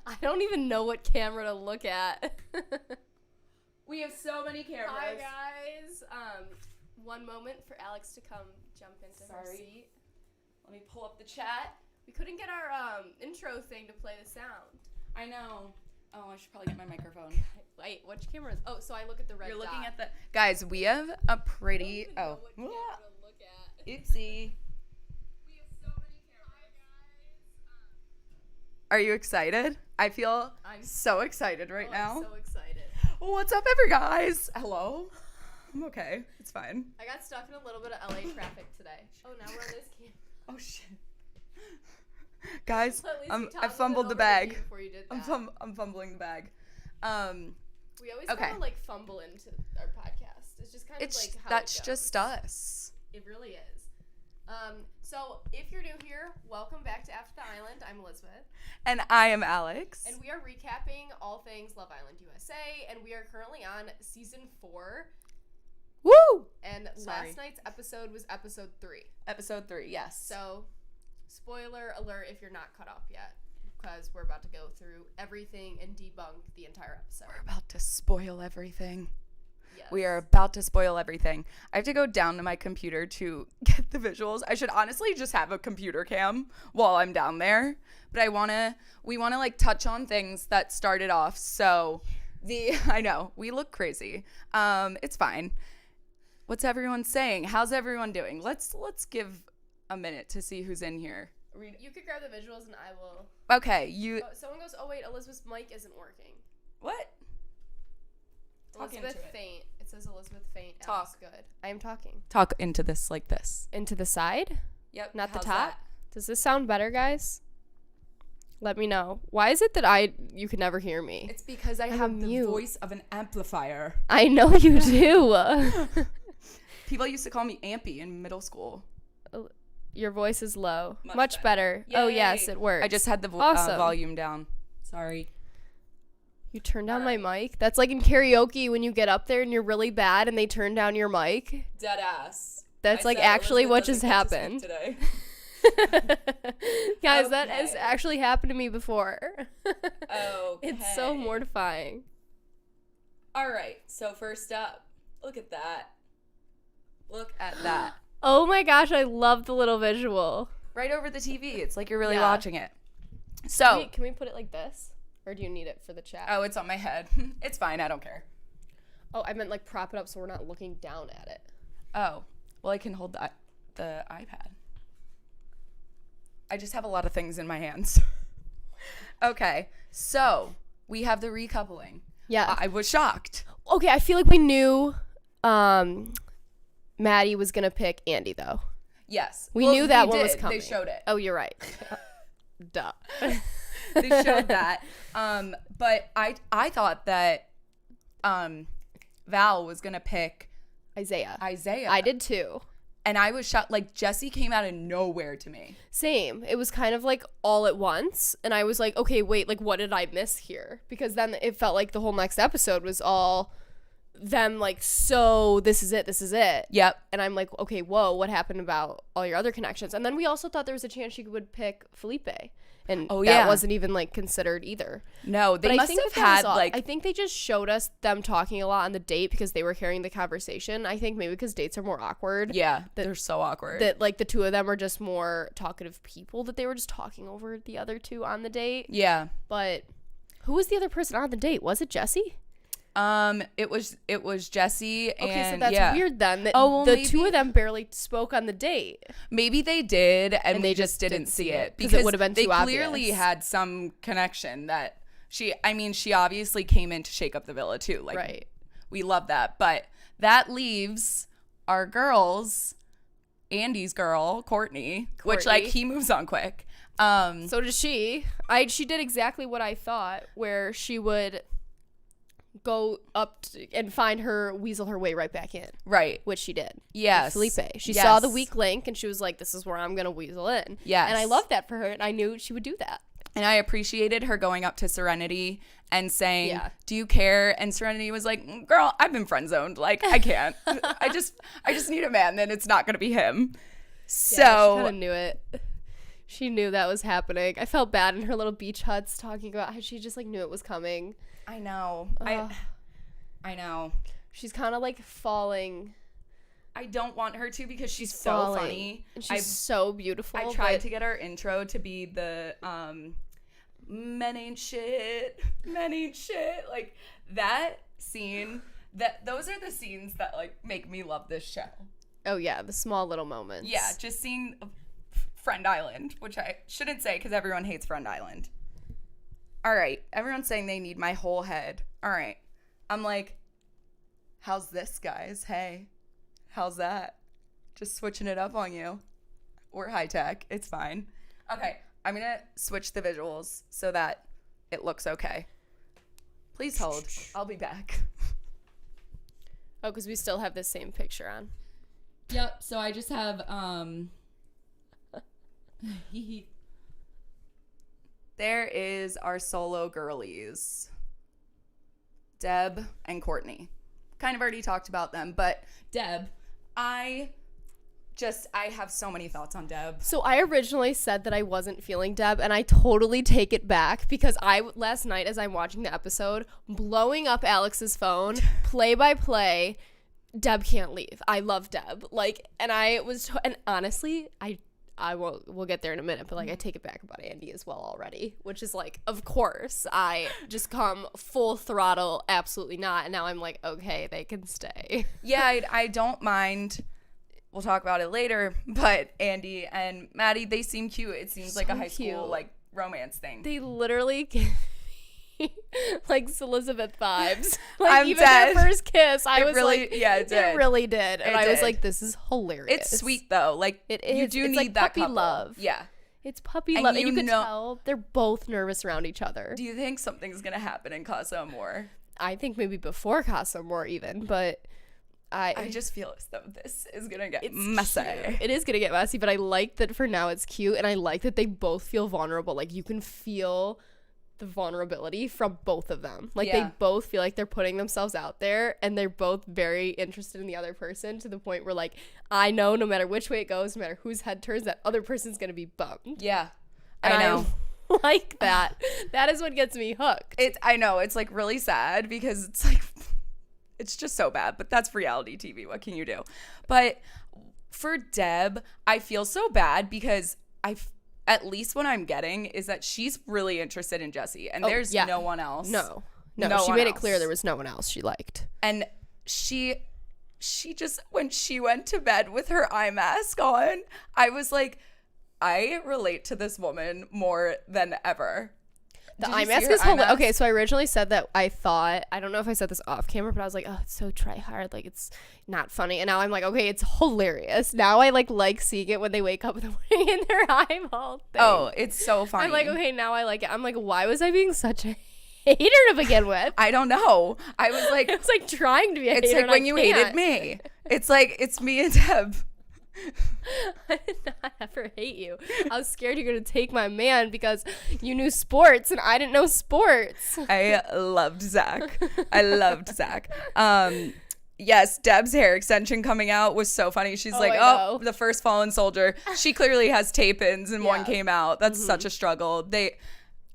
I don't even know what camera to look at. We have so many cameras. Hi, guys. One moment for Alex to come jump into her seat. Let me pull up the chat. We couldn't get our intro thing to play the sound. I know. Oh, I should probably get my microphone. Wait, which camera is? Oh, so I look at the red You're dot. looking at the... Guys, we have a pretty... I don't even know what camera to look at. Oopsie. We have so many cameras. Are you excited? I feel so excited right now. I'm so excited. What's up, every guys? Hello? I'm okay. It's fine. I got stuck in a little bit of LA traffic today. Oh, now we're on this camera. Oh, shit. Guys, I I fumbled the bag. Before you did that. I'm fumbling the bag. We always kind of like fumble into our podcast. It's just kind of like how that's it goes. just us. It really is. So if you're new here, welcome back to After the Island. I'm Elizabeth. And I am Alex. And we are recapping all things Love Island USA, and we are currently on season 4. Woo! And last night's episode was episode 3. Episode 3, yes. So, spoiler alert if you're not caught up yet, because we're about to go through everything and debunk the entire episode. We're about to spoil everything. Yes. We are about to spoil everything. I have to go down to my computer to get the visuals. I should honestly just have a computer cam while I'm down there. But we wanna like touch on things that started off. So I know, we look crazy. It's fine. What's everyone saying? How's everyone doing? Let's give a minute to see who's in here. You could grab the visuals and I will. Okay, Someone goes, oh wait, Elizabeth's mic isn't working. What? Elizabeth faint. It says Elizabeth faint. Talk. Alex good. I am talking. Talk into this like this. Into the side? Yep. Not the How's top? that? Does this sound better, guys? Let me know. Why is it that you can never hear me? It's because I have the voice of an amplifier. I know you do. People used to call me Ampy in middle school. Your voice is low. Much better. Oh, yes, it works. I just had the volume down. Sorry. You turned down my mic? That's like in karaoke when you get up there and you're really bad and they turn down your mic. Dead ass. That's like actually what just happened. Today. Guys, that has actually happened to me before. Okay. It's so mortifying. All right. So first up, look at that. Look at that. Oh my gosh, I love the little visual. Right over the TV. It's like you're really watching it. So can we put it like this? Or do you need it for the chat? Oh, it's on my head. It's fine. I don't care. Oh, I meant like prop it up so we're not looking down at it. Oh. Well, I can hold the iPad. I just have a lot of things in my hands. Okay. So, we have the recoupling. Yeah. I was shocked. Okay, I feel like we knew Maddie was going to pick Andy, though. Yes. We knew that one was coming. They showed it. Oh, you're right. Duh. They showed that. But I thought that Val was going to pick Isaiah. I did too. And I was shocked. Like, Jesse came out of nowhere to me. Same. It was kind of like all at once. And I was like, okay, wait, like, what did I miss here? Because then it felt like the whole next episode was all them like, so this is it. Yep. And I'm like, okay, whoa, what happened about all your other connections? And then we also thought there was a chance she would pick Felipe. And that wasn't even like considered either. No, they must have had like, I think they just showed us them talking a lot on the date because they were carrying the conversation. I think maybe because dates are more awkward. Yeah, they're so awkward. That like the two of them are just more talkative people, that they were just talking over the other two on the date. Yeah. But who was the other person on the date? Was it Jesse? It was Jesse. And okay, so that's weird then. That the two of them barely spoke on the date. Maybe they did, and they just didn't see it because it would have been too obvious. They clearly had some connection that she obviously came in to shake up the villa too. Like, right. We love that, but that leaves our girls, Andy's girl, Courtney, which like he moves on quick. So does she. She did exactly what I thought, where she would go up and weasel her way right back in. Right. Which she did. Yes. Felipe. She saw the weak link and she was like, this is where I'm going to weasel in. Yes. And I loved that for her, and I knew she would do that. And I appreciated her going up to Serenity and saying, do you care? And Serenity was like, girl, I've been friend zoned. Like, I can't. I just need a man, then it's not going to be him. So she kind of knew it. She knew that was happening. I felt bad in her little beach huts talking about how she just like knew it was coming. I know. I know. She's kind of like falling. I don't want her to because she's so falling. funny. And she's so beautiful. I tried to get our intro to be the men ain't shit. Like that scene, those are the scenes that like make me love this show. Oh yeah, the small little moments. Yeah, just seeing Friend Island, which I shouldn't say because everyone hates Friend Island. All right, everyone's saying they need my whole head. All right, I'm like, how's this, guys? Hey, how's that? Just switching it up on you. We're high tech. It's fine. Okay, I'm going to switch the visuals so that it looks okay. Please hold. I'll be back. Oh, because we still have the same picture on. Yep, so I just have, there is our solo girlies. Deb and Courtney. Kind of already talked about them, but Deb, I have so many thoughts on Deb. So I originally said that I wasn't feeling Deb, and I totally take it back because last night as I'm watching the episode, blowing up Alex's phone, play by play, Deb can't leave. I love Deb. Like, and and honestly, we'll get there in a minute, but like I take it back about Andy as well already, which is like, of course, I just come full throttle, absolutely not. And now I'm like, okay, they can stay. Yeah, I don't mind. We'll talk about it later, but Andy and Maddie, they seem cute. It seems like a high school like romance thing. They literally give me like Elizabeth vibes. Like I'm even dead. their first kiss, I was really, like, yeah, it did. It really did, and I was did. like, this is hilarious. It's sweet though. Like it is. You do it's need like that puppy couple. love. Yeah, it's puppy and love, and you can know- tell they're both nervous around each other. Do you think something's gonna happen in Casa Amor? I think maybe before Casa Amor even, but I just feel as though this is gonna get messy. Cute. It is gonna get messy, but I like that for now it's cute, and I like that they both feel vulnerable. Like you can feel the vulnerability from both of them. Like they both feel like they're putting themselves out there, and they're both very interested in the other person to the point where like I know no matter which way it goes, no matter whose head turns, that other person's gonna be bummed. Yeah, and I know. I like that. That is what gets me hooked. I know it's like really sad because it's like. It's just so bad, but that's reality TV. What can you do? But for Deb, I feel so bad because at least what I'm getting is that she's really interested in Jesse, and there's no one else. No, she made it clear there was no one else she liked. And she just, when she went to bed with her eye mask on, I was like, I relate to this woman more than ever. The eye mask is hilarious. Okay, so I originally said that I don't know if I said this off camera, but I was like, oh, it's so try hard, like it's not funny. And now I'm like, okay, it's hilarious. Now I like seeing it when they wake up in the morning in their eyeball thing. Oh, it's so funny. I'm like, okay, now I like it. I'm like, why was I being such a hater to begin with? I don't know. I was like trying to be a hater. It's like when you hated me. It's like, it's me and Deb. I did not ever hate you. I was scared you're going to take my man because you knew sports and I didn't know sports. I loved Zach. Yes, Deb's hair extension coming out was so funny. She's the first fallen soldier. She clearly has tape-ins and one came out. That's such a struggle.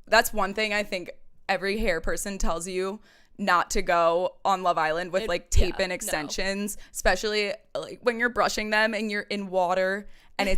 That's one thing I think every hair person tells you not to go on Love Island with like tape-in extensions, especially like when you're brushing them and you're in water and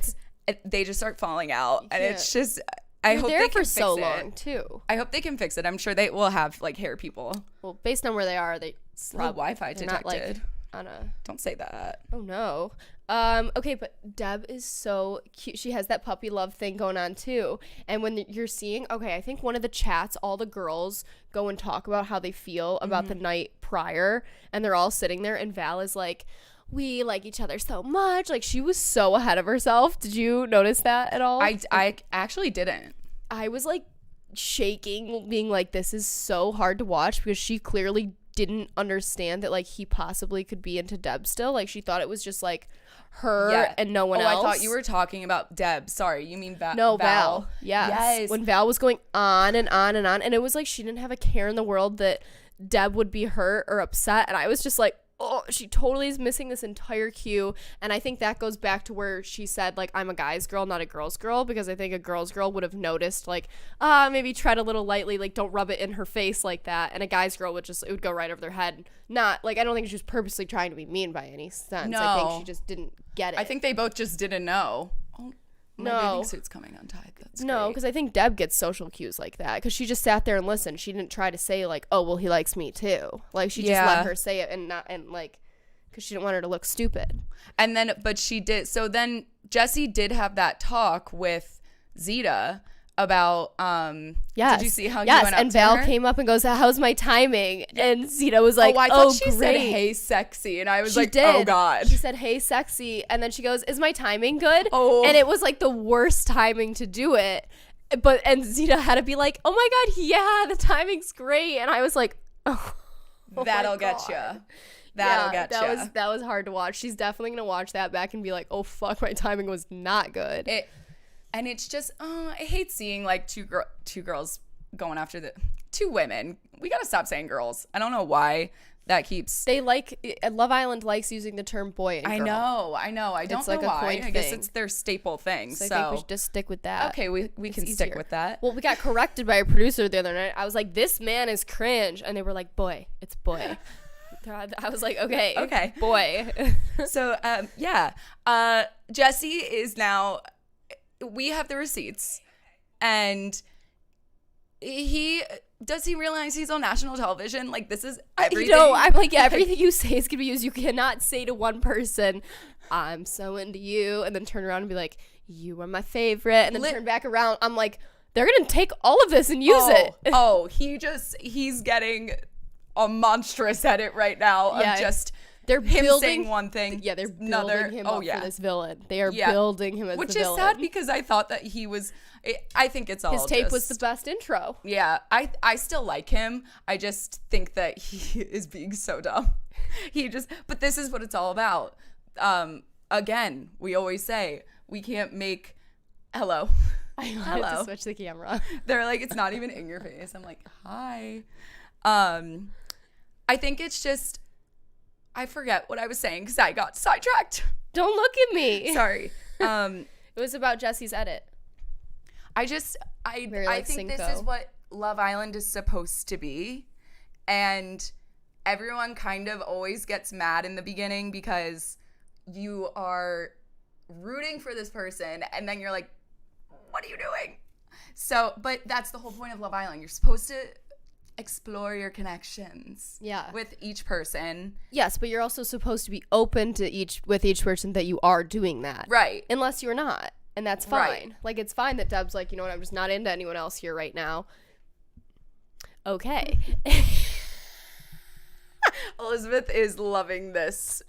they just start falling out. And it's just, I hope they can fix it. You're there for so long too. I hope they can fix it. I'm sure they will have like hair people. Well, based on where they are, they Wi-Fi detected. Not like Don't say that. Oh no. Okay, but Deb is so cute. She has that puppy love thing going on too. And when you're seeing, I think one of the chats, all the girls go and talk about how they feel about the night prior, and they're all sitting there, and Val is like, we like each other so much. Like, she was so ahead of herself. Did you notice that at all? I actually didn't. I was like shaking, being like, this is so hard to watch, because she clearly didn't understand that like he possibly could be into Deb still. Like, she thought it was just like her and no one else. I thought you were talking about Deb. Sorry, you mean Val? No, Val. Yes. When Val was going on and on and on, and it was like she didn't have a care in the world that Deb would be hurt or upset, and I was just like, oh, she totally is missing this entire cue. And I think that goes back to where she said, like, I'm a guy's girl, not a girl's girl, because I think a girl's girl would have noticed, like, maybe tread a little lightly, like, don't rub it in her face like that. And a guy's girl would just, it would go right over their head. Not, like, I don't think she was purposely trying to be mean by any sense. No. I think she just didn't get it. I think they both just didn't know. Oh, my bathing suit's coming untied. That's no, because I think Deb gets social cues like that, because she just sat there and listened. She didn't try to say, like, oh, well, he likes me too. Like, she just let her say it, and like, because she didn't want her to look stupid. And then, but she did. So then Jessie did have that talk with Zeta about, yes. Did you see how he yes, went up and to Val her? came up and goes, how's my timing? And Zeta was like, I thought she great. said, hey, sexy. And I was She like, did. oh, God. She said, hey, sexy. And then she goes, is my timing good? Oh. And it was like the worst timing to do it. And Zeta had to be like, oh my God, yeah, the timing's great. And I was like, oh That'll get you. That'll get you. That was hard to watch. She's definitely going to watch that back and be like, oh, fuck, my timing was not good. And it's just, I hate seeing like two girls going after two women. We got to stop saying girls. I don't know why that keeps. They Love Island likes using the term boy and girl. I know. I don't It's know like a why. coined I guess thing. it's their staple thing. So I think we should just stick with that. Okay, we can stick with that. Well, we got corrected by a producer the other night. I was like, this man is cringe. And they were like, boy, it's boy. I was like, okay, boy. So, Jessie is now, we have the receipts, and does he realize he's on national television? Like, this is everything. I'm like, yeah, everything you say is going to be used. You cannot say to one person, I'm so into you, and then turn around and be like, you are my favorite, and then turn back around. I'm like, they're going to take all of this and use it. He's getting a monstrous edit right now of just they're him building, saying one thing. Yeah, they're building him up for this villain. They are building him as Which the villain. Which is sad because I thought that he was, I think it's all his tape was the best intro. Yeah, I still like him. I just think that he is being so dumb. But this is what it's all about. Again, we always say, we can't make, hello. I wanted to switch the camera. They're like, it's not even in your face. I'm like, hi. I think it's just, I forget what I was saying because I got sidetracked. Don't look at me. Sorry. It was about Jessie's edit. I think this is what Love Island is supposed to be. And everyone kind of always gets mad in the beginning because you are rooting for this person and then you're like, what are you doing? So, but that's the whole point of Love Island. You're supposed to explore your connections with each person. Yes, but you're also supposed to be open to each person that you are doing that. Right. Unless you're not. And that's fine. Right. Like, it's fine that Deb's like, you know what, I'm just not into anyone else here right now. Okay. Elizabeth is loving this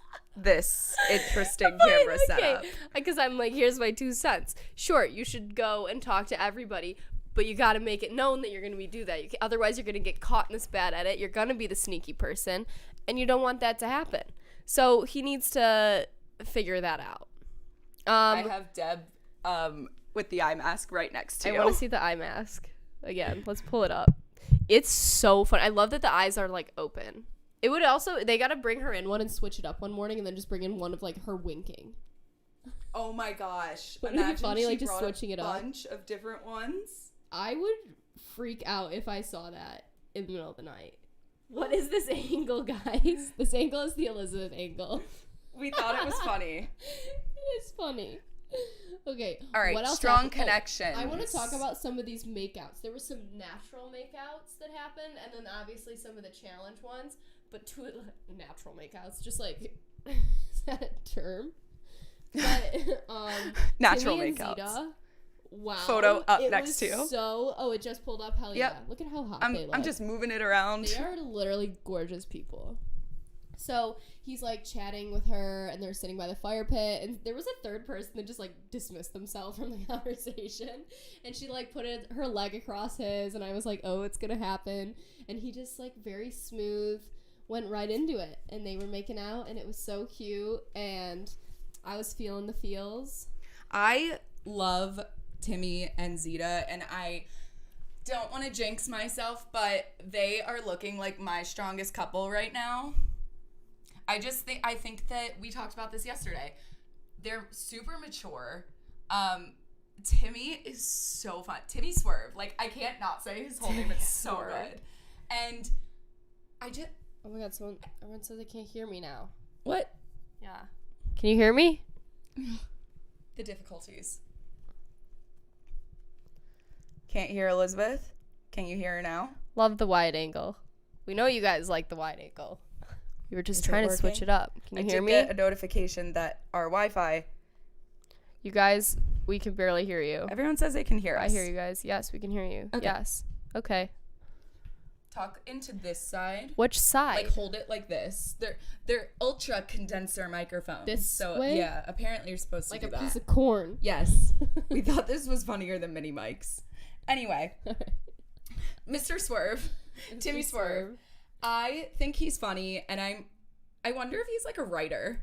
interesting camera setup. Because I'm like, here's my 2 cents. Sure, you should go and talk to everybody, but you got to make it known that you're going to do that. Otherwise, you're going to get caught in this bad edit. You're going to be the sneaky person, and you don't want that to happen. So he needs to figure that out. I have Deb with the eye mask right next to you. I want to see the eye mask again. Let's pull it up. It's so fun. I love that the eyes are like open. It would also, they got to bring her in one and switch it up one morning and then just bring in one of like her winking. Oh my gosh. Wouldn't it be funny, like just switching it up? A bunch of different ones. I would freak out if I saw that in the middle of the night. What is this angle, guys? This angle is the Elizabeth angle. We thought it was funny. It is funny. Okay. All right. What else strong happened? connections. I want to talk about some of these makeouts. There were some natural makeouts that happened, and then obviously some of the challenge ones. But two natural makeouts, just like, is that a term? But natural Timmy and makeouts. Zeta, wow. Photo up next to you. It just pulled up. Hell yeah! Look at how hot they look. I'm just moving it around. They are literally gorgeous people. So he's like chatting with her, and they're sitting by the fire pit, and there was a third person that just like dismissed themselves from the conversation, and she like put her leg across his, and I was like, oh, it's gonna happen, and he just like very smooth went right into it, and they were making out, and it was so cute, and I was feeling the feels. I love Timmy and Zeta, and I don't want to jinx myself, but they are looking like my strongest couple right now. I think that we talked about this yesterday. They're super mature. Timmy is so fun. Timmy Swerve. Like, I can't not say his whole name. It's so good. And I just... Oh my god, everyone says they can't hear me now. What? Yeah. Can you hear me? The difficulties. Can't hear Elizabeth? Can you hear her now? Love the wide angle. We know you guys like the wide angle. We were just trying to switch it up. Can you hear me? I did get a notification that our Wi-Fi... You guys, we can barely hear you. Everyone says they can hear us. I hear you guys. Yes, we can hear you. Okay. Yes. Okay. Talk into this side. Which side? Like, hold it like this. They're ultra condenser microphones. This way? Yeah, apparently you're supposed to like do a that. piece of corn. Yes. We thought this was funnier than mini mics. Anyway. Mr. Swerve. Timmy Swerve. I think he's funny, and I wonder if he's like a writer.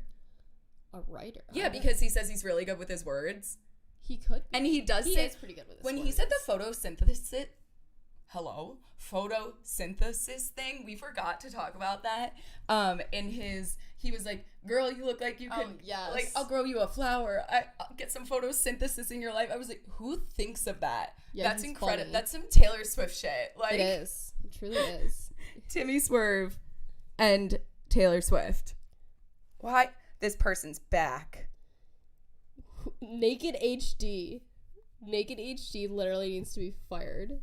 A writer? Yeah, because he says he's really good with his words. He could be. And he does He say... is pretty good with his when words. he said the photosynthesis... Hello? Photosynthesis thing. We forgot to talk about that. He was like, girl, you look like you could, yes. like, I'll grow you a flower. I'll get some photosynthesis in your life. I was like, who thinks of that? Yeah, that's he's incredible. funny. That's some Taylor Swift shit. Like, It is. It truly is. Timmy Swerve and Taylor Swift. Why? This person's back. Naked HD. Naked HD literally needs to be fired.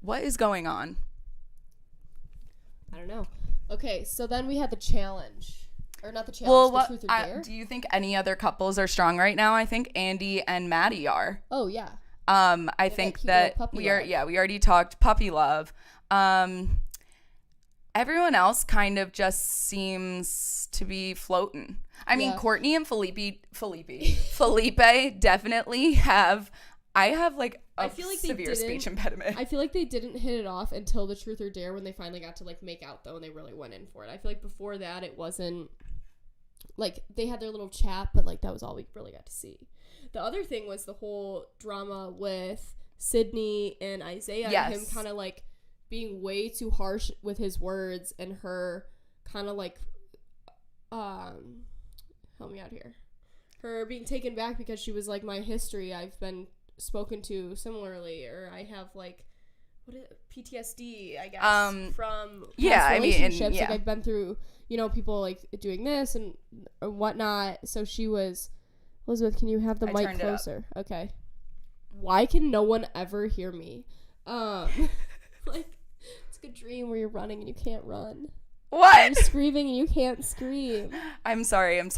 What is going on? I don't know. Okay, so then we had the challenge. Or not the challenge, the truth or dare. Do you think any other couples are strong right now? I think Andy and Maddie are. Oh, yeah. I think that we already talked puppy love. Everyone else kind of just seems to be floating. I mean, Courtney and Felipe definitely have. I have like a severe speech impediment. I feel like they didn't hit it off until the truth or dare when they finally got to like make out though, and they really went in for it. I feel like before that it wasn't like they had their little chat, but like that was all we really got to see. The other thing was the whole drama with Sydney and Isaiah, and him kind of like being way too harsh with his words, and her kind of like help me out here. Her being taken back because she was like, my history, I've been spoken to similarly, or I have like PTSD, I guess, from past relationships. Like I've been through, people like doing this and whatnot. So she was, Elizabeth, can you have the mic closer? Okay. Why can no one ever hear me? Like it's like a dream where you're running and you can't run. What? You're screaming and you can't scream. I'm sorry. I'm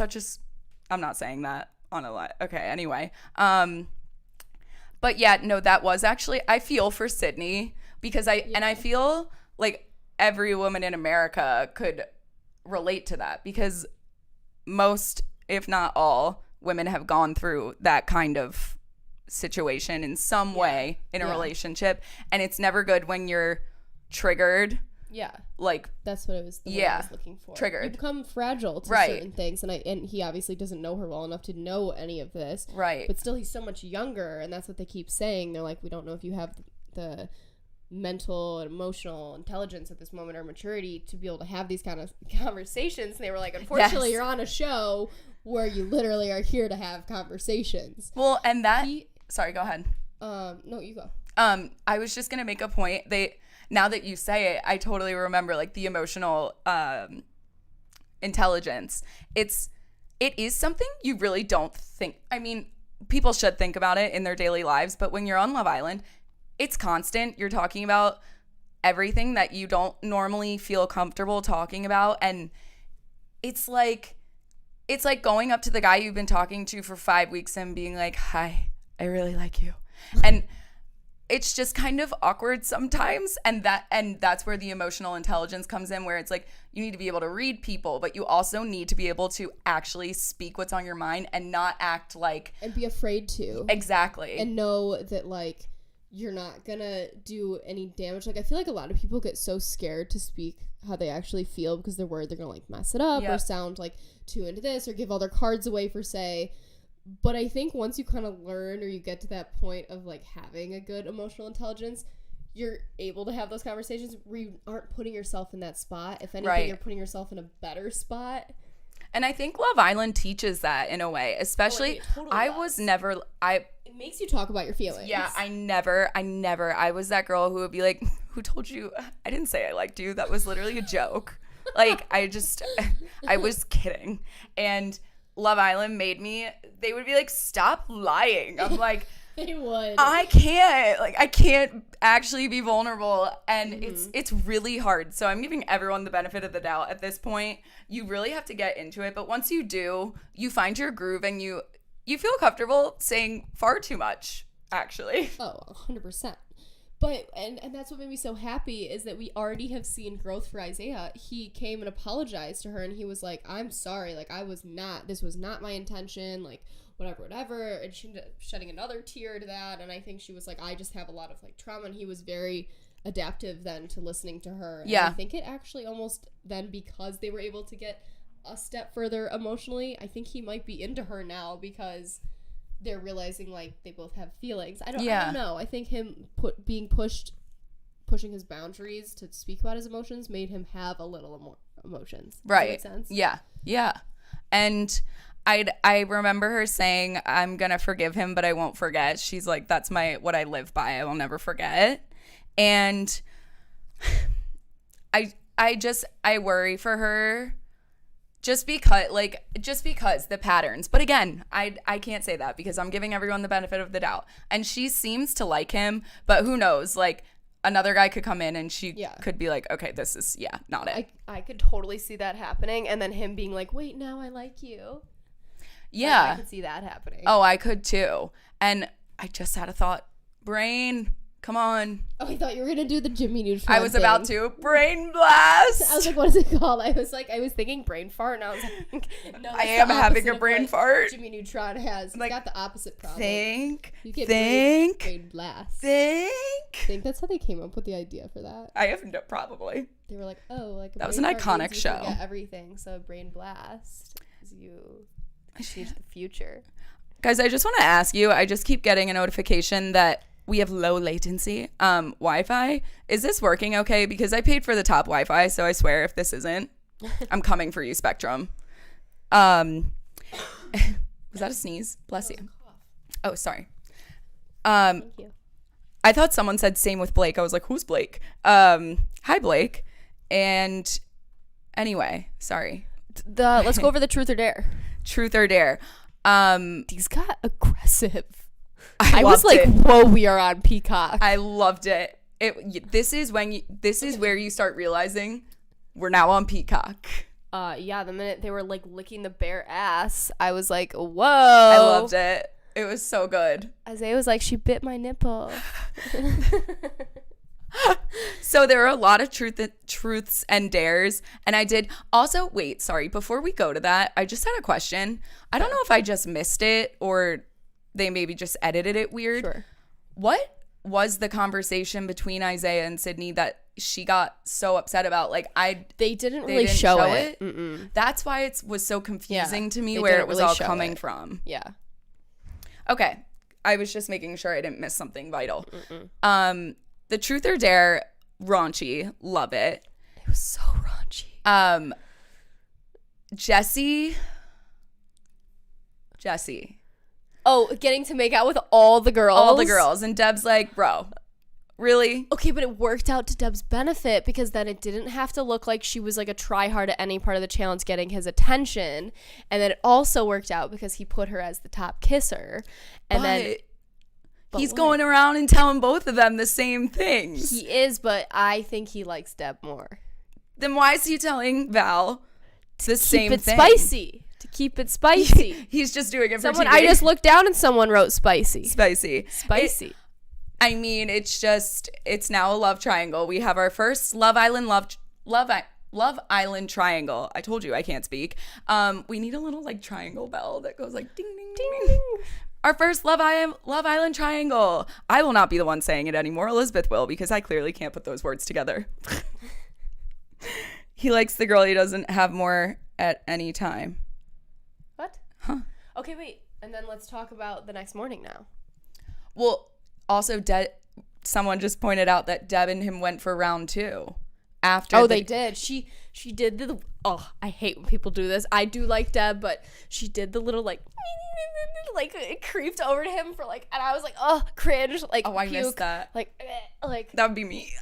not saying that on a lot. Okay. Anyway. But yeah, no, that was actually, I feel for Sydney because I feel like every woman in America could relate to that because most, if not all, women have gone through that kind of situation in some way in a relationship. And it's never good when you're triggered. Yeah. Like, that's what it was. The I was looking for. Triggered. You become fragile to certain things, and he obviously doesn't know her well enough to know any of this. Right. But still, he's so much younger, and that's what they keep saying. They're like, we don't know if you have the mental and emotional intelligence at this moment or maturity to be able to have these kind of conversations. And they were like, unfortunately, you're on a show where you literally are here to have conversations. Well, and sorry, go ahead. No, you go. I was just gonna make a point. Now that you say it, I totally remember like the emotional intelligence. It is something you really don't think. I mean, people should think about it in their daily lives, but when you're on Love Island, it's constant. You're talking about everything that you don't normally feel comfortable talking about, and it's like going up to the guy you've been talking to for 5 weeks and being like, "Hi, I really like you," and it's just kind of awkward sometimes, and that's where the emotional intelligence comes in, where it's like you need to be able to read people, but you also need to be able to actually speak what's on your mind and not act like, and be afraid to. Exactly. And know that like you're not gonna do any damage. Like I feel like a lot of people get so scared to speak how they actually feel because they're worried they're gonna like mess it up or sound like too into this or give all their cards away for say. But I think once you kind of learn or you get to that point of like having a good emotional intelligence, you're able to have those conversations where you aren't putting yourself in that spot. If anything, Right. you're putting yourself in a better spot. And I think Love Island teaches that in a way, especially it totally I does. was never It makes you talk about your feelings. yeah, I was that girl who would be like, who told you? I didn't say I liked you. That was literally a joke. Like, I was kidding. And Love Island they would be like, stop lying. I'm like, They would. I can't actually be vulnerable. And it's really hard. So I'm giving everyone the benefit of the doubt at this point. You really have to get into it. But once you do, you find your groove and you feel comfortable saying far too much, actually. Oh, 100%. But, and that's what made me so happy is that we already have seen growth for Isaiah. He came and apologized to her and he was like, I'm sorry. Like, this was not my intention. Like, whatever. And she ended up shedding another tear to that. And I think she was like, I just have a lot of like trauma. And he was very adaptive then to listening to her. Yeah. And I think it actually almost then, because they were able to get a step further emotionally, I think he might be into her now because they're realizing like they both have feelings. I don't know. I think him pushing his boundaries to speak about his emotions made him have a little more emotions. Does Right. that make sense? Yeah. And I remember her saying, I'm gonna forgive him, but I won't forget. She's like, that's what I live by. I will never forget. And I worry for her just because the patterns. But again, I can't say that because I'm giving everyone the benefit of the doubt. And she seems to like him, but who knows? Like, another guy could come in and she could be like, okay, this is, not it. I could totally see that happening. And then him being like, wait, now I like you. Yeah. Like, I could see that happening. Oh, I could too. And I just had a thought. Brain, come on. Oh, I thought you were going to do the Jimmy Neutron I was about to. Brain blast. I was like, what is it called? I was thinking brain fart. And I was like, no, I am having a brain fart. Jimmy Neutron has. Like, it's got the opposite problem. Think. Brain blast. Think. That's how they came up with the idea for that. I have no, probably. They were like, oh, like a that was brain an fart iconic means you show. forget everything. So brain blast is you change the future. Guys, I just want to ask you. I just keep getting a notification that we have low latency Wi-Fi. Is this working okay? Because I paid for the top Wi-Fi, so I swear if this isn't, I'm coming for you, Spectrum. Was that a sneeze? Bless you. Oh, sorry. Thank you. I thought someone said same with Blake. I was like, who's Blake? Hi, Blake. And anyway, sorry. Let's go over the truth or dare. Truth or dare. These got aggressive. I was loved like, it. whoa, we are on Peacock. I loved it. This is where you start realizing we're now on Peacock. Yeah, the minute they were like licking the bare ass, I was like, whoa. I loved it. It was so good. Isaiah was like, she bit my nipple. So there are a lot of truths and dares. And I did also, wait, sorry, before we go to that, I just had a question. I don't know if I just missed it or they maybe just edited it weird. Sure. What was the conversation between Isaiah and Sydney that she got so upset about? Like, they didn't really show it. That's why it was so confusing to me they where didn't it was really all show coming it. from. Yeah. Okay. I was just making sure I didn't miss something vital. The truth or dare, raunchy. Love it. It was so raunchy. Jesse. Oh, getting to make out with all the girls. And Deb's like, bro, really? Okay, but it worked out to Deb's benefit because then it didn't have to look like she was like a tryhard at any part of the challenge getting his attention. And then it also worked out because he put her as the top kisser. And then he's going around and telling both of them the same things. He is, but I think he likes Deb more. Then why is he telling Val the same thing? To keep it spicy. He's just doing it for someone. TV. I just looked down and someone wrote spicy. Spicy. I mean, it's now a love triangle. We have our first Love Island triangle. I told you I can't speak. We need a little like triangle bell that goes like ding ding ding ding. Our first Love Island triangle. I will not be the one saying it anymore. Elizabeth will, because I clearly can't put those words together. He likes the girl he doesn't have more at any time. What? Huh. Okay, wait. And then let's talk about the next morning now. Well, also someone just pointed out that Deb and him went for round 2 after. Oh, they did. She did the. Oh, I hate when people do this. I do like Deb, but she did the little like it creeped over to him for like, and I was like, oh, cringe. Like, oh, I puke. missed that. Like that would be me.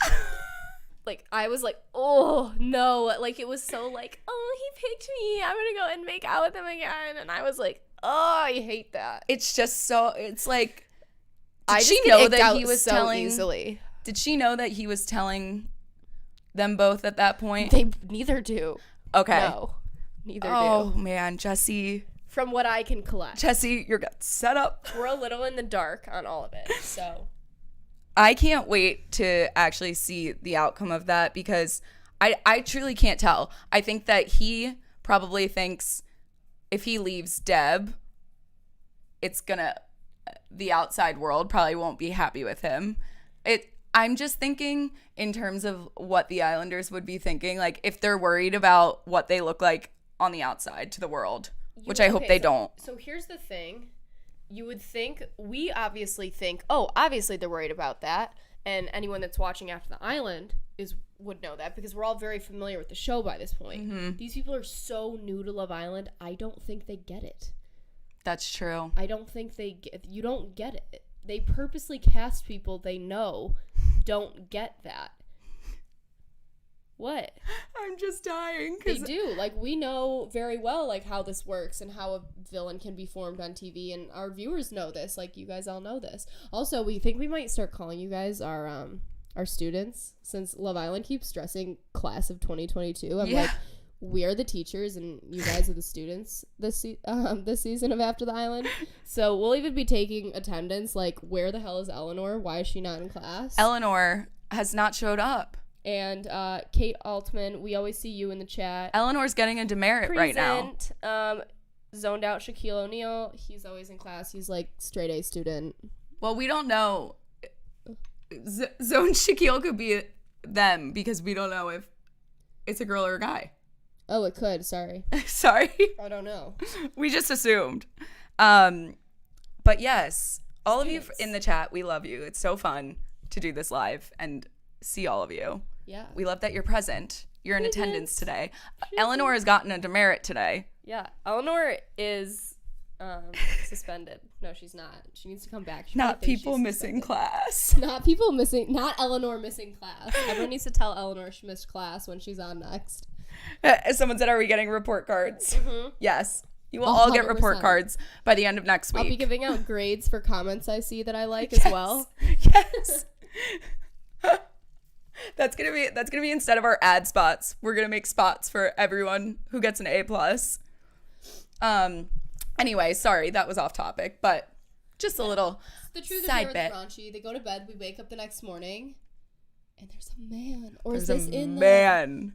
Like, I was like, oh no, like it was so like, oh, he picked me, I'm gonna go and make out with him again, and I was like, oh, I hate that. It's just so. It's like. Did she know that he was so telling? Easily. Did she know that he was telling them both at that point? They neither do. Okay. No, neither do. Oh man, Jesse. From what I can collect, Jesse, you're set up. We're a little in the dark on all of it, so. I can't wait to actually see the outcome of that because I truly can't tell. I think that he probably thinks if he leaves Deb, the outside world probably won't be happy with him. I'm just thinking in terms of what the Islanders would be thinking, like if they're worried about what they look like on the outside to the world, which I hope they don't. So here's the thing. You would think, we obviously think, oh, obviously they're worried about that. And anyone that's watching After the Island would know that because we're all very familiar with the show by this point. Mm-hmm. These people are so new to Love Island. I don't think they get it. That's true. I don't think you don't get it. They purposely cast people they know don't get that. What? I'm just dying. They do. Like, we know very well, like, how this works and how a villain can be formed on TV, and our viewers know this. Like, you guys all know this. Also, we think we might start calling you guys our students, since Love Island keeps stressing class of 2022. I'm like, we are the teachers, and you guys are the students this season of After the Island. So we'll even be taking attendance, like, where the hell is Eleanor? Why is she not in class? Eleanor has not showed up. And Kate Altman, we always see you in the chat. Eleanor's getting a demerit right now. Zoned out Shaquille O'Neal. He's always in class. He's like straight A student. Well, we don't know. Zone Shaquille could be them because we don't know if it's a girl or a guy. Oh, it could. Sorry. Sorry. I don't know. We just assumed. But yes, all of you in the chat, we love you. It's so fun to do this live and see all of you. Yeah. We love that you're present. You're in attendance today. Eleanor has gotten a demerit today. Yeah. Eleanor is suspended. No, she's not. She needs to come back. Not people missing class. Not people missing. Not Eleanor missing class. Everyone needs to tell Eleanor she missed class when she's on next. Someone said, are we getting report cards? Mm-hmm. Yes. You will all get report cards by the end of next week. I'll be giving out grades for comments I see that I like as well. Yes. That's gonna be instead of our ad spots, we're gonna make spots for everyone who gets an A+. Anyway, sorry, that was off topic, but just a little the truth side is bit. Raunchy. They go to bed, we wake up the next morning, and there's a man. Or There's is this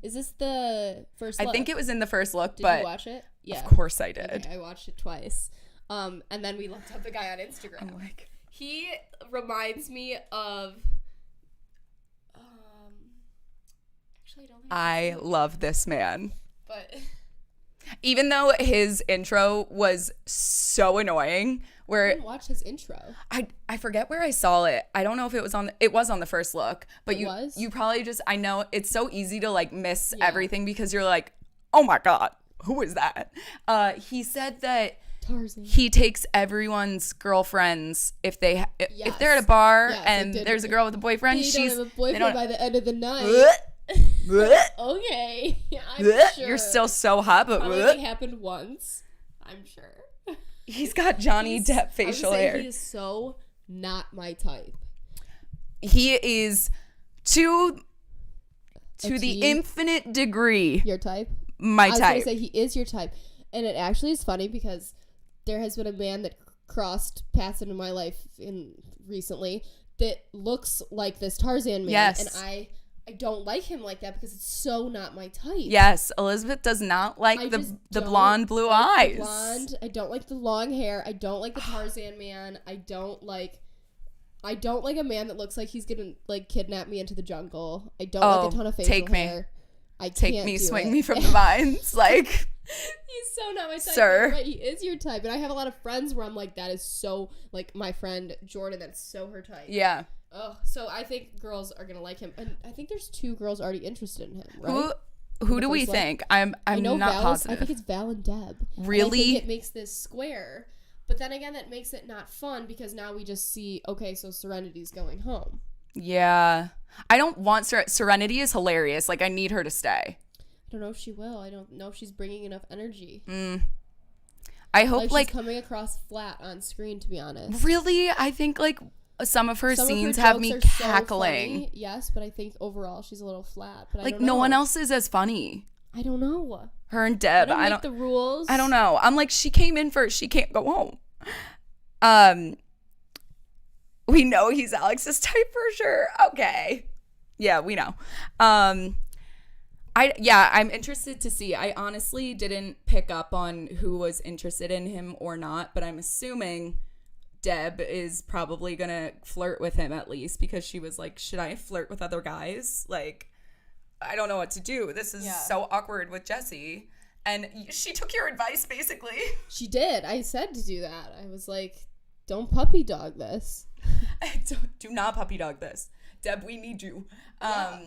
is this the first look? I think it was in the first look, Did but you watch it? Yeah. Of course I did. Okay, I watched it twice. And then we looked up the guy on Instagram. I'm like, he reminds me of actually I love this man. But even though his intro was so annoying, I didn't watch his intro. I forget where I saw it. I don't know if it was on the first look, but you probably just, I know it's so easy to like miss everything because you're like, oh my God, who is that? He said that Tarzan. He takes everyone's girlfriends if they're at a bar and there's a girl with a boyfriend. They don't have a boyfriend by the end of the night. Okay, I'm sure. You're still so hot, but probably happened once. I'm sure. He's got Johnny Depp facial hair. He is so not my type. He is to the infinite degree your type. My type. I was gonna say he is your type, and it actually is funny because there has been a man that crossed paths into my life recently that looks like this Tarzan man, yes. And I don't like him like that because it's so not my type. Yes, Elizabeth does not like the blonde blue eyes. Blonde. I don't like the long hair. I don't like the Tarzan man. I don't like a man that looks like he's gonna like kidnap me into the jungle. I don't like a ton of facial hair. Swing me from the vines. Like he's so not my type. Sir. Right, he is your type. And I have a lot of friends where I'm like, that is so like my friend Jordan, that's so her type. Yeah. Oh, so I think girls are gonna like him, and I think there's 2 girls already interested in him, right? Who do we think? I'm not positive. I think it's Val and Deb. Really? And I think it makes this square, but then again, that makes it not fun because now we just see, okay, so Serenity's going home. Yeah, I don't want Serenity is hilarious. Like, I need her to stay. I don't know if she will. I don't know if she's bringing enough energy. I hope she's coming across flat on screen, to be honest. Really, I think like some of her scenes have me cackling. So funny, yes, but I think overall she's a little flat. But like, no one else is as funny. I don't know. Her and Deb. I don't the rules. I don't know. I'm like, she came in first. She can't go home. We know he's Alex's type for sure. Okay. Yeah, we know. I'm interested to see. I honestly didn't pick up on who was interested in him or not, but I'm assuming Deb is probably gonna flirt with him at least, because she was like, should I flirt with other guys? Like, I don't know what to do. This is so awkward with Jessie. And she took your advice, basically. She did. I said to do that. I was like, don't puppy dog this. Do not puppy dog this. Deb, we need you. Yeah.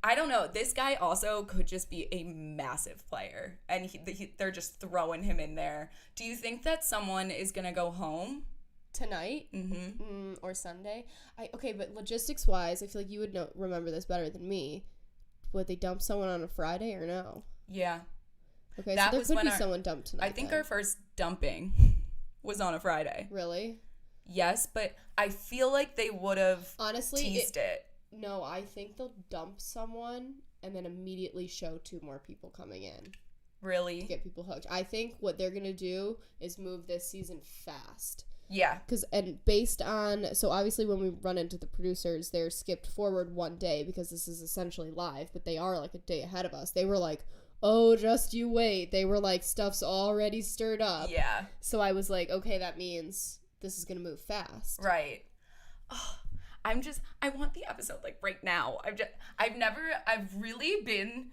I don't know. This guy also could just be a massive player, and they're just throwing him in there. Do you think that someone is going to go home? Tonight? Or Sunday? Okay, but logistics-wise, I feel like you would remember this better than me. Would they dump someone on a Friday or no? Yeah. Okay, that so there could be someone dumped tonight. I think our first dumping was on a Friday. Really? Yes, but I feel like they would have teased it. No, I think they'll dump someone and then immediately show 2 more people coming in. Really? To get people hooked. I think what they're going to do is move this season fast. Yeah. Based on, so obviously when we run into the producers, they're skipped forward 1 day because this is essentially live, but they are like a day ahead of us. They were like, oh, just you wait. They were like, stuff's already stirred up. Yeah. So I was like, okay, that means this is going to move fast. Right. Oh, I want the episode like right now. I've really been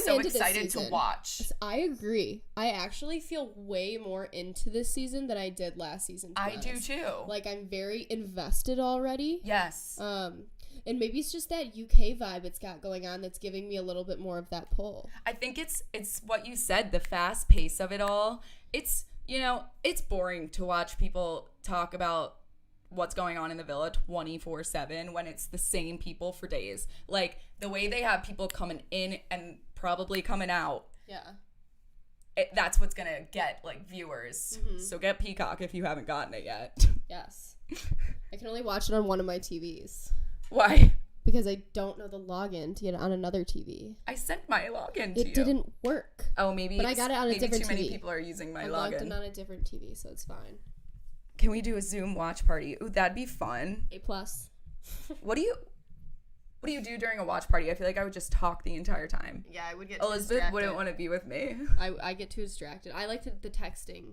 so excited to watch. I agree. I actually feel way more into this season than I did last season. I do too. Like, I'm very invested already. Yes. And maybe it's just that UK vibe it's got going on that's giving me a little bit more of that pull. I think it's what you said, the fast pace of it all. It's, it's boring to watch people talk about what's going on in the villa 24/7 when it's the same people for days. Like, the way they have people coming in and probably coming out. Yeah. That's what's going to get, like, viewers. Mm-hmm. So get Peacock if you haven't gotten it yet. Yes. I can only watch it on one of my TVs. Why? Because I don't know the login to get it on another TV. I sent my login to you. It didn't work. Oh, maybe. But I got it on a different TV. Maybe too many people are using my login. I logged in on a different TV, so it's fine. Can we do a Zoom watch party? Ooh, that'd be fun. A+. What do you do during a watch party? I feel like I would just talk the entire time. Yeah, I would get Elizabeth wouldn't want to be with me. I get too distracted. I like the texting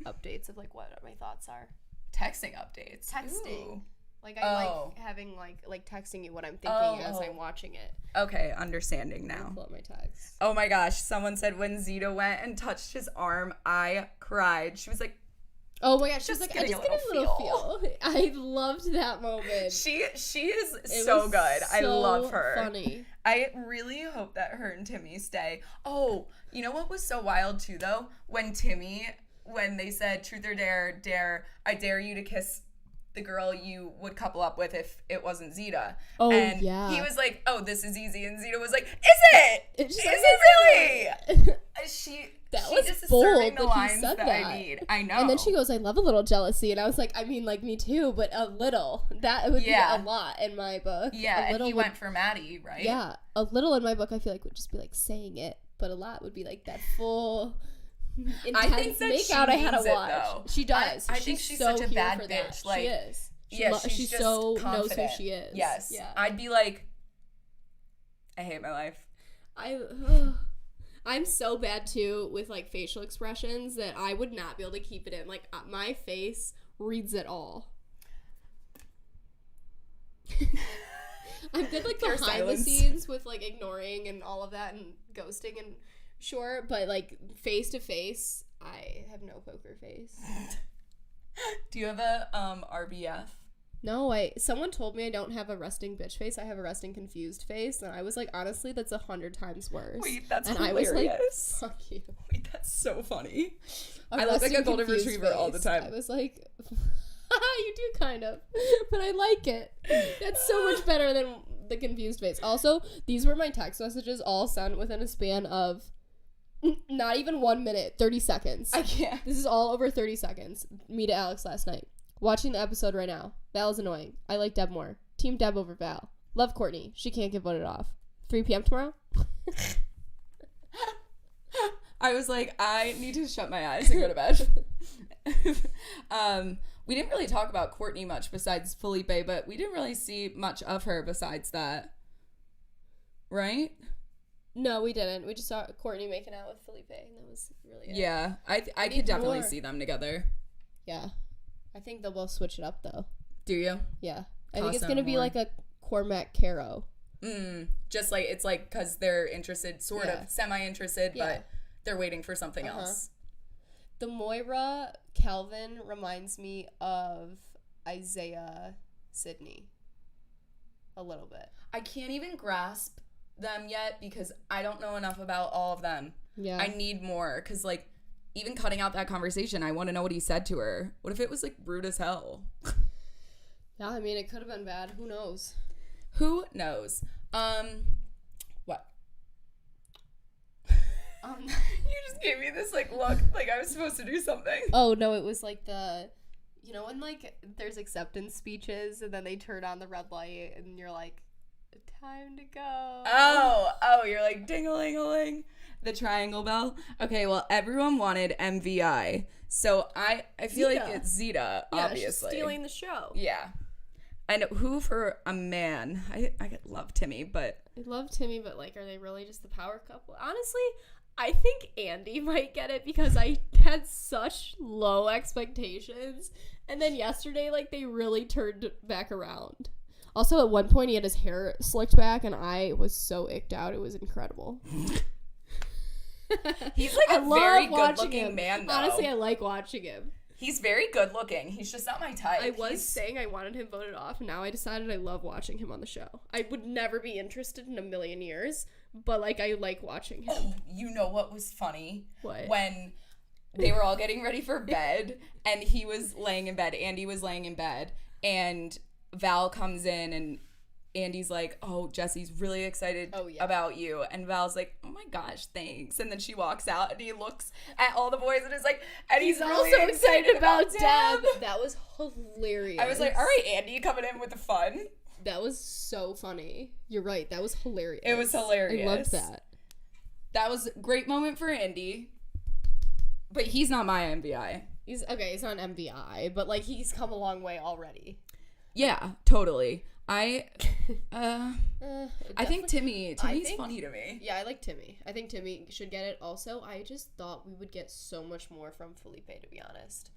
updates of like what my thoughts are. Texting updates. Texting. Ooh. Like, I like having, like texting you what I'm thinking as I'm watching it. Okay, understanding now. I'll pull up my text. Oh my gosh, someone said when Zeta went and touched his arm, I cried. She was like, oh my gosh, she was like, I just get a little feel. I loved that moment. She is so good. I love her. Funny. I really hope that her and Timmy stay. Oh, you know what was so wild too, though? When they said truth or dare, I dare you to kiss the girl you would couple up with if it wasn't Zeta. Oh, and yeah. He was like, oh, this is easy. And Zeta was like, is it? Is it really? That was just bold the lines he said that I need. I know. And then she goes, I love a little jealousy. And I was like, I mean, like, me too, but a little. That would be a lot in my book. Yeah, and he went for Maddie, right? Yeah. A little in my book, I feel like, would just be like saying it. But a lot would be like that full intense makeout I had to watch. She does. I think she's such a bad bitch. Like, she is. She just so confident. knows who she is. Yes. Yeah. I'd be like, I hate my life. I'm so bad too with like facial expressions that I would not be able to keep it in. Like, my face reads it all. I'm good like behind the scenes with like ignoring and all of that and ghosting and sure, but like face to face, I have no poker face. Do you have a RBF? No, someone told me I don't have a resting bitch face. I have a resting confused face. And I was like, honestly, that's 100 times worse. Wait, that's and hilarious. I was like, fuck you. Wait, that's so funny. I look like a golden retriever all the time. I was like, you do kind of, but I like it. That's so much better than the confused face. Also, these were my text messages all sent within a span of not even 1 minute, 30 seconds. I can't. This is all over 30 seconds. Me to Alex last night. Watching the episode right now. Val is annoying. I like Deb more. Team Deb over Val. Love Courtney. She can't get voted off. 3 p.m. tomorrow? I was like, I need to shut my eyes and go to bed. We didn't really talk about Courtney much besides Felipe, but we didn't really see much of her besides that. Right? No, we didn't. We just saw Courtney making out with Felipe, and that was really it. Yeah, I could definitely see them together. Yeah. I think they'll both switch it up, though. Do you? Yeah. I think it's going to be like a Cormac Caro. Just like, it's like, because they're interested, sort of, semi-interested, but they're waiting for something else. The Moira Calvin reminds me of Isaiah Sydney. A little bit. I can't even grasp them yet because I don't know enough about all of them. Yeah. I need more because, like, even cutting out that conversation, I want to know what he said to her. What if it was, like, rude as hell? Yeah, I mean, it could have been bad. Who knows? Who knows? What? You just gave me this, like, look, like I was supposed to do something. Oh, no, it was, like, you know, when, like, there's acceptance speeches, and then they turn on the red light, and you're like, time to go. Oh, you're like, ding-a-ling-a-ling. The triangle bell. Okay, well, everyone wanted MVI. So I feel Zeta. like it's Zeta, obviously. She's stealing the show. Yeah. And who for a man? I love Timmy, but... I love Timmy, but, like, are they really just the power couple? Honestly, I think Andy might get it because I had such low expectations. And then yesterday, like, they really turned back around. Also, at one point, he had his hair slicked back, and I was so icked out. It was incredible. He's like a very good-looking man, though. Honestly, I like watching him. He's very good-looking. He's just not my type. I was saying I wanted him voted off, and now I decided I love watching him on the show. I would never be interested in a million years, but, like, I like watching him. Oh, you know what was funny? What? When they were all getting ready for bed, and he was laying in bed. Andy was laying in bed, and Val comes in, and Andy's like, oh, Jesse's really excited about you. And Val's like, oh my gosh, thanks. And then she walks out and he looks at all the boys and is like, and he's really also excited about Deb. That was hilarious. I was like, all right, Andy, coming in with the fun. That was so funny. You're right. That was hilarious. It was hilarious. I loved that. That was a great moment for Andy. But he's not my MVI. He's not an MVI, but, like, he's come a long way already. Yeah, totally. I think Timmy's funny to me. Yeah, I like Timmy. I think Timmy should get it. Also, I just thought we would get so much more from Felipe, to be honest.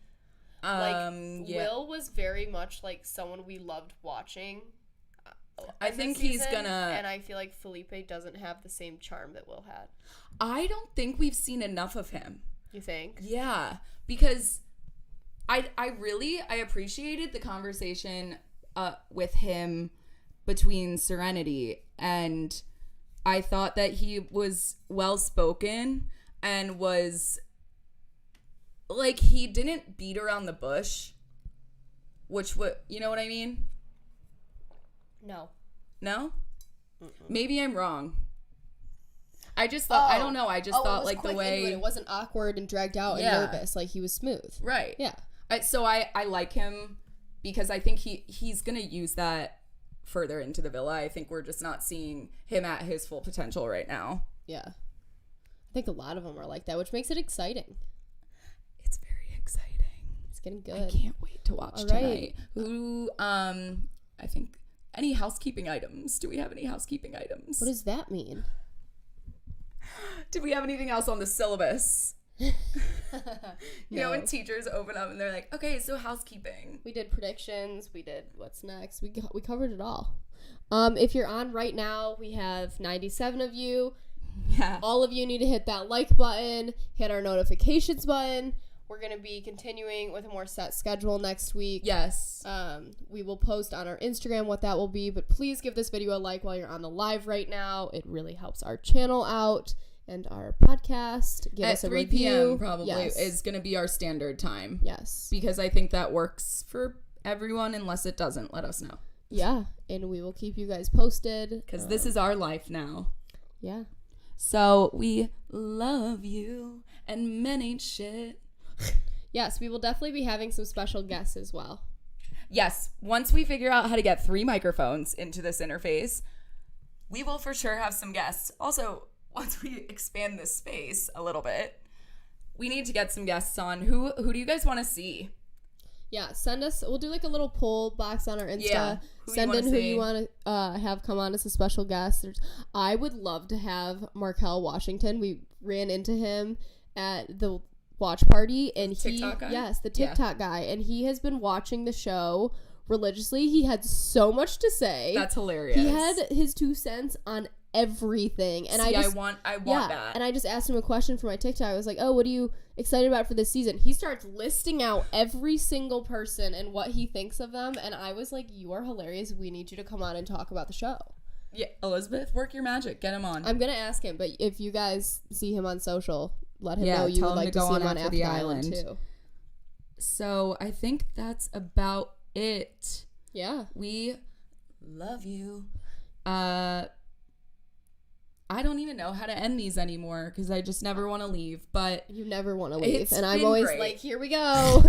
Will was very much like someone we loved watching. I think he's gonna... And I feel like Felipe doesn't have the same charm that Will had. I don't think we've seen enough of him. You think? Yeah, because I appreciated the conversation with him between Serenity, and I thought that he was well spoken and was like, he didn't beat around the bush, which would, you know what I mean? No? Mm-mm. Maybe I'm wrong. I just thought, I don't know, I just thought like the way it wasn't awkward and dragged out and nervous, like he was smooth. Right. Yeah. So I like him because I think he's going to use that further into the villa. I think we're just not seeing him at his full potential right now. Yeah. I think a lot of them are like that, which makes it exciting. It's very exciting. It's getting good. I can't wait to watch tonight. Who, I think, any housekeeping items? Do we have any housekeeping items? What does that mean? Do we have anything else on the syllabus? You know, when teachers open up and they're like, okay, so housekeeping. We did predictions. We did what's next. We covered it all. If you're on right now, we have 97 of you. Yeah. All of you need to hit that like button, hit our notifications button. We're going to be continuing with a more set schedule next week. Yes. We will post on our Instagram what that will be, but please give this video a like while you're on the live right now. It really helps our channel out and our podcast. Give us a 3 review. p.m. probably Yes. is going to be our standard time. Yes. Because I think that works for everyone. Unless it doesn't, let us know. Yeah, and we will keep you guys posted. Because this is our life now. Yeah. So we love you and men ain't shit. Yes, we will definitely be having some special guests as well. Yes, once we figure out how to get 3 microphones into this interface, we will for sure have some guests. Also, once we expand this space a little bit, we need to get some guests on. Who do you guys want to see? Yeah, send us. We'll do like a little poll box on our Insta. Yeah, Send in who you want to have come on as a special guest. I would love to have Markel Washington. We ran into him at the watch party, and TikTok guy? Yes, the TikTok guy, and he has been watching the show religiously. He had so much to say. That's hilarious. He had his 2 cents on everything, and I want that. And I just asked him a question for my TikTok. I was like, "Oh, what are you excited about for this season?" He starts listing out every single person and what he thinks of them, and I was like, "You are hilarious. We need you to come on and talk about the show." Yeah, Elizabeth, work your magic. Get him on. I'm gonna ask him, but if you guys see him on social, let him know tell you would him like to go see him on After After the Island too. So I think that's about it. Yeah, we love you. I don't even know how to end these anymore because I just never want to leave. But you never want to leave, it's and I'm been always great. like, "Here we go."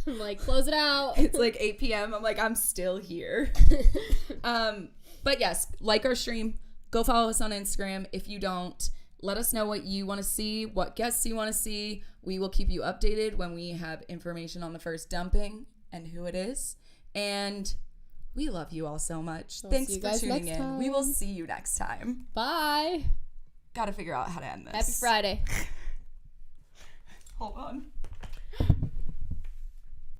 I'm like, "Close it out." It's like 8 p.m. I'm like, I'm still here. But yes, like our stream. Go follow us on Instagram. If you don't, let us know what you want to see, what guests you want to see. We will keep you updated when we have information on the first dumping and who it is. And we love you all so much. Thanks for tuning in. Time. We will see you next time. Bye. Gotta figure out how to end this. Happy Friday. Hold on.